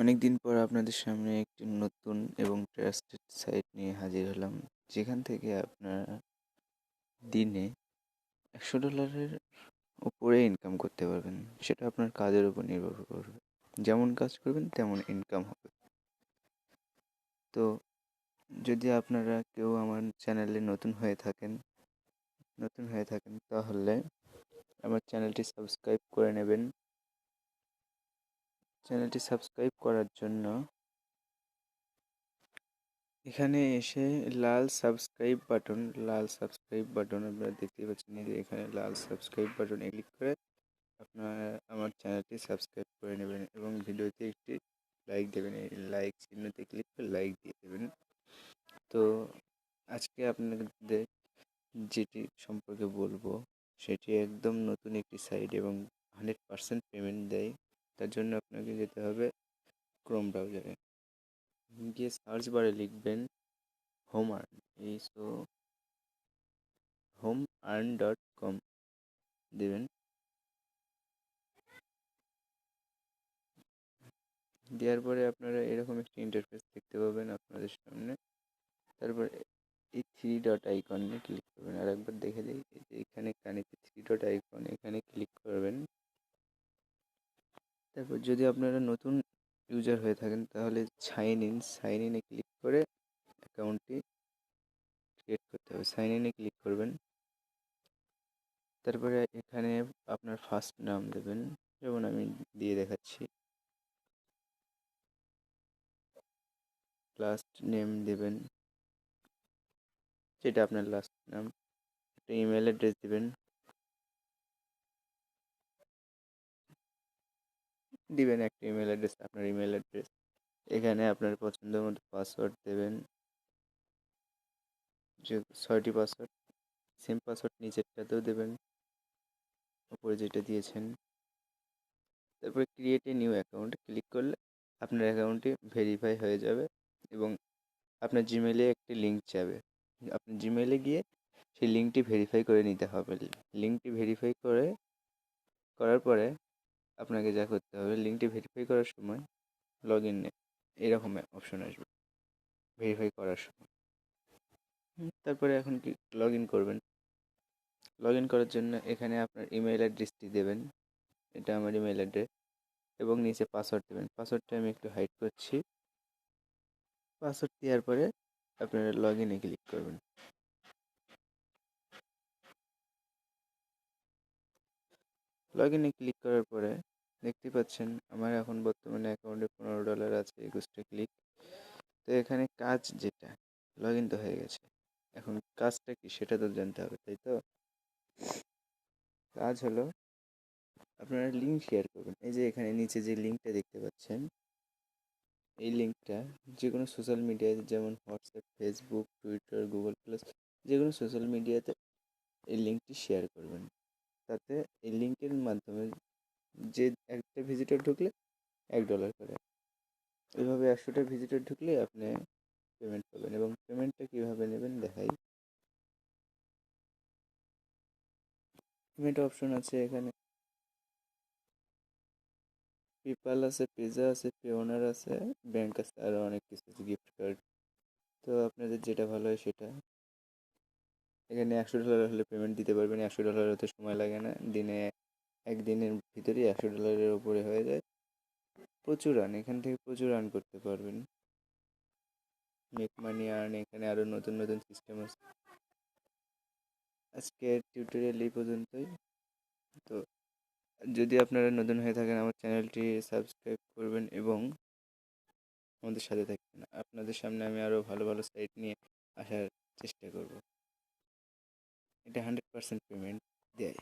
অনেক দিন পর আপনাদের সামনে একটি নতুন এবং ট্রাস্টেড সাইট নিয়ে হাজির হলাম, যেখান থেকে আপনারা দিনে $100 উপরে ইনকাম করতে পারবেন। সেটা আপনার কাজের উপর নির্ভর করবে। যেমন কাজ করবেন তেমন ইনকাম হবে। তো যদি আপনারা কেউ আমার চ্যানেলে নতুন হয়ে থাকেন তাহলে আমার চ্যানেলটি সাবস্ক্রাইব করে নেবেন। চ্যানেলটি সাবস্ক্রাইব করার জন্য এখানে এসে লাল সাবস্ক্রাইব বাটন আপনারা দেখতে পাচ্ছেন। এই যে এখানে লাল সাবস্ক্রাইব বাটনে ক্লিক করে আপনারা আমার চ্যানেলটি সাবস্ক্রাইব করে নেবেন এবং ভিডিওতে একটি লাইক দেবেন। এই লাইক চিহ্নতে ক্লিক করে লাইক দিয়ে দেবেন। তো আজকে আপনাদের যেটি সম্পর্কে বলবো সেটি একদম নতুন একটি সাইট এবং 100% পেমেন্ট দেয়। তার জন্য আপনাকে যেতে হবে ক্রোম ব্রাউজারে, গিয়ে সার্চ বারে লিখবেন হোম আর্ন। homearn.com দেবেন। দেওয়ার পরে আপনারা এরকম একটি ইন্টারফেস দেখতে পাবেন আপনাদের সামনে। তারপরে এই থ্রি ডট আইকনে ক্লিক করবেন। আর একবার দেখে দিই, এই যে এখানে কানেতে থ্রি ডট আইকন, এখানে ক্লিক করবেন। তারপর যদি আপনারা নতুন ইউজার হয়ে থাকেন তাহলে সাইন ইনে ক্লিক করে অ্যাকাউন্টটি ক্রিয়েট করতে হবে। সাইন ইনে ক্লিক করবেন। তারপরে এখানে আপনার ফার্স্ট নাম দেবেন, যেমন আমি দিয়ে দেখাচ্ছি। লাস্ট নেম দেবেন, যেটা আপনার লাস্ট নাম। একটা ইমেল অ্যাড্রেস দিবেন একটা ইমেল অ্যাড্রেস, আপনার ইমেল অ্যাড্রেস। এখানে আপনার পছন্দ মতো পাসওয়ার্ড দেবেন, যে 6টি পাসওয়ার্ড। সেম পাসওয়ার্ড নিচেরটাতেও দেবেন, উপরে যেটা দিয়েছেন। তারপরে create a new account click করলে আপনার অ্যাকাউন্টটি ভেরিফাই হয়ে যাবে এবং আপনার জিমেলে একটি লিঙ্ক যাবে। আপনি জিমেলে গিয়ে সেই লিঙ্কটি ভেরিফাই করে নিতে হবে। লিঙ্কটি ভেরিফাই করার পরে আপনাকে যা করতে হবে, লিঙ্কটি ভেরিফাই করার সময় লগ ইন এরকম অপশন আসবে ভেরিফাই করার সময়। তারপরে এখন কি লগ ইন করবেন। লগ ইন করার জন্য এখানে আপনার ইমেল অ্যাড্রেসটি দেবেন, এটা আমার ইমেল অ্যাড্রেস, এবং নিচে পাসওয়ার্ড দেবেন। পাসওয়ার্ডটা আমি একটু হাইড করছি। পাসওয়ার্ড দেওয়ার পরে আপনারা লগ ইনে ক্লিক করবেন। লগ ইনে ক্লিক করার পরে দেখতে পাচ্ছেন আমার এখন বর্তমানে অ্যাকাউন্টে $15 আছে, 21টা ক্লিক। তো এখানে কাজ যেটা, লগ ইন তো হয়ে গেছে, এখন কাজটা কি সেটা তো জানতে হবে, তাই তো? কাজ হলো আপনারা লিঙ্ক শেয়ার করবেন। এই যে এখানে নিচে যে লিঙ্কটা দেখতে পাচ্ছেন, এই লিঙ্কটা যে কোনো সোশ্যাল মিডিয়ায়, যেমন WhatsApp, Facebook, Twitter, Google plus, যে কোনো সোশ্যাল মিডিয়াতে এই লিঙ্কটি শেয়ার করবেন। তাতে এই লিঙ্কের মাধ্যমে যে একটা ভিজিটর ঢুকলে $1 করে, এভাবে 100টা ভিজিটর ঢুকলে আপনি পেমেন্ট পাবেন। এবং পেমেন্টটা কীভাবে নেবেন দেখাই। পেমেন্ট অপশন আছে এখানে, পেপাল আছে, পিজা আছে, পেওনার আছে, ব্যাংক আছে, আরও অনেক কিছু আছে, গিফট কার্ড। তো আপনাদের যেটা ভালো হয় সেটা। এখানে $100 হলে পেমেন্ট দিতে পারবেন। $100 হতে সময় লাগে না, একদিনের ভিতরেই $100-এর ওপরে হয়ে যায়। প্রচুর রান, এখান থেকে প্রচুর রান করতে পারবেন। মেক মানি আর্ন, এখানে আরও নতুন নতুন সিস্টেম আছে। আজকের টিউটোরিয়াল এই পর্যন্তই। তো যদি আপনারা নতুন হয়ে থাকেন আমার চ্যানেলটি সাবস্ক্রাইব করবেন এবং আমাদের সাথে থাকবেন। আপনাদের সামনে আমি আরও ভালো ভালো সাইট নিয়ে আসার চেষ্টা করব। এটা 100% পেমেন্ট দেয়।